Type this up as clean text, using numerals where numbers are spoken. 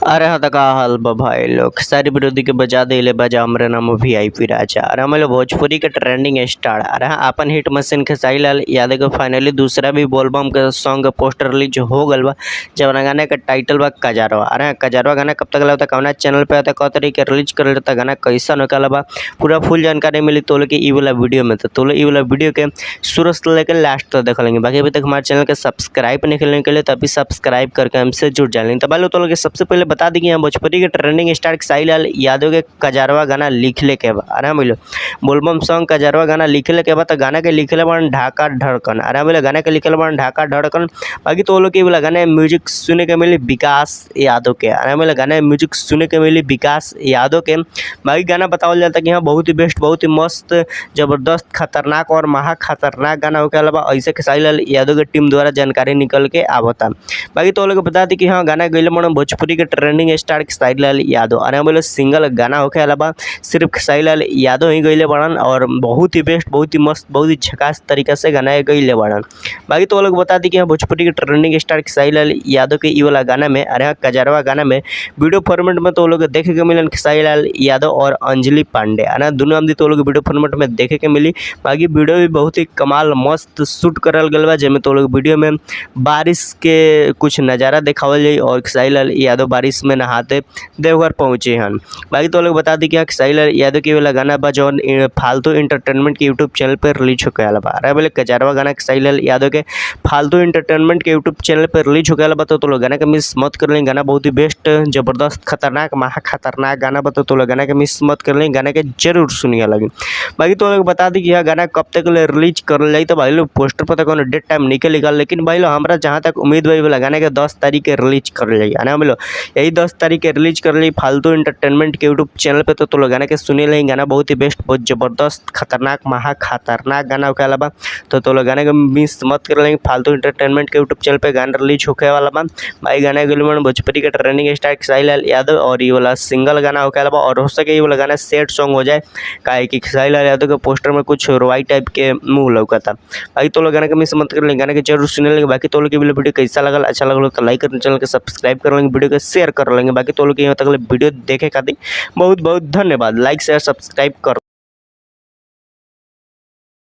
अरे हाँ तो का हाल बा भाई लोग सारी विरोधी के बजा दे बजा हमरे नाम वीआईपी राजा। अरे हम लोग भोजपुरी के ट्रेंडिंग स्टार। अरे हाँ अपन हिट मशीन खेसारी लाल यादव के फाइनली दूसरा भी बोलबम के सॉन्ग का पोस्टर रिलीज हो गल बा। जब गाने का टाइटल बा कजारवा। अरे हाँ कजारवा गाना कब तक लगता कौना चैनल पे आता कौ तरीके रिलीज कर लेता गाना कैसा निकला बा पूरा फुल जानकारी मिली तो लोग ई वाला वीडियो में। तो लोग ई वाला वीडियो के शुरू से लेकर लास्ट तक देख लेंगे। बाकी अभी तक हमारे चैनल के सब्सक्राइब नहीं करने के लिए तो अभी सब्सक्राइब करके हमसे जुड़ जाएंगे। तो भाई लोग तो लोग सबसे पहले बता दी कि हम भोजपुरी के ट्रेंडिंग स्टार खेसारी लाल यादव के कजारवा गाना लिखले के बा। अरे बोलो बोलबम सॉन्ग कजारवा गाना लिखले के बा। तो गाना के लिखले बन ढाका धड़कन। अरे बोले गाना के लिखले बन ढाका धड़कन। बाकी तो लोग के बोला गाने म्यूजिक सुने के मिली विकास यादव के। अरे बोले गाने म्यूजिक सुने के मिली विकास यादव के। बाकी गाना बतावल जाता कि हाँ बहुत ही बेस्ट बहुत ही मस्त जबरदस्त खतरनाक और महा खतरनाक गाना होके अलावा ऐसे खेसारी लाल यादव के टीम द्वारा जानकारी निकल के आवता। बाकी तो लोग बता दी कि हाँ गाना गईले मन भोजपुरी के ट्रेंडिंग स्टार खेसारी लाल यादव। अरे बोले सिंगल गाना होके अलावा सिर्फ खेसारी लाल यादव ही गईले बड़न और बहुत ही बेस्ट बहुत ही मस्त बहुत ही झकास तरीका से गाना गईले बड़न। बाकी तो लोग बता दी कि हाँ भोजपुरी के ट्रेंडिंग स्टार खेसारी लाल यादव के ई वाला गाना में अरे हाँ कजारवा गाना में वीडियो फॉर्मेट में तो लोग देखे के मिलन खेसारी लाल यादव और अंजलि पांडे। अरे दोनों आदमी तो लोग वीडियो फॉर्मेट में देखे के मिली। बाकी वीडियो भी बहुत ही कमाल मस्त शूट करल गल बा जेमे तो लोग वीडियो में बारिश के कुछ नज़ारा दिखावल जाई और खेसारी लाल यादव बारिश में नहाते देवघर पहुँचे हन। बाकी तो लोग बता दी कि खेसारी लाल यादव के वाला गाना बा जौन फालतू एंटरटेनमेंट के यूट्यूब चैनल पर रिलीज होके आला बा। अरे बोले कजारवा गाना खेसारी लाल यादव के फालतू एंटरटेनमेंट के यूट्यूब चैनल पर रिलीज होके आला बा। तो लोग गाना के मिस मत कर लें। गाना बहुत ही बेस्ट जबरदस्त खतरनाक महा खतरनाक गाना बा। तो लोग गाना के मिस मत कर लें। गाना के जरूर सुनिए लगे। बाकी तो लोग बता दी कि यह गाना कब तक रिलीज कर जाए। तो भाई लोग पोस्टर पर तक डेट टाइम निकल लेकिन भाई लोग हमारा जहाँ तक उम्मीद भाई वाला गाना के 10 तारीख के रिलीज कर जाइए। आना बोलो यही 10 तारीख के रिलीज कर ली फालतू एंटरटेनमेंट के यूट्यूब चैनल पे। तो लोग गाना के सुने लें। गाना बहुत ही बेस्ट बहुत जबरदस्त खतरनाक महा खतरनाक गाना होके वाला बा। तो लोग गाना के मिस मत कर लेंगे। फालतू एंटरटेनमेंट के यूट्यूब चैनल पे गाना रिलीज होके वाला बा। भाई गाना के भोजपुरी के ट्रेंडिंग स्टार खेसारी लाल यादव और ये वाला सिंगल गाना होके वाला बा। और हो सके ये वाला गाना सैड सॉन्ग हो जाए काहे कि खेसारी लाल यादव के पोस्टर में कुछ रोवाई टाइप के मुँह लौकता। बाकी तो लोग गाना के मिस मत कर लेंगे। गाना के जरूर सुने लेंगे। बाकी तो लोग वीडियो कैसा लगा अच्छा लगा तो लाइक कर चैनल के सब्सक्राइब कर लेंगे वीडियो को शेयर कर लेंगे। बाकी तो लोग यहाँ तक वीडियो देखे खातिर बहुत बहुत धन्यवाद। लाइक शेयर सब्सक्राइब कर।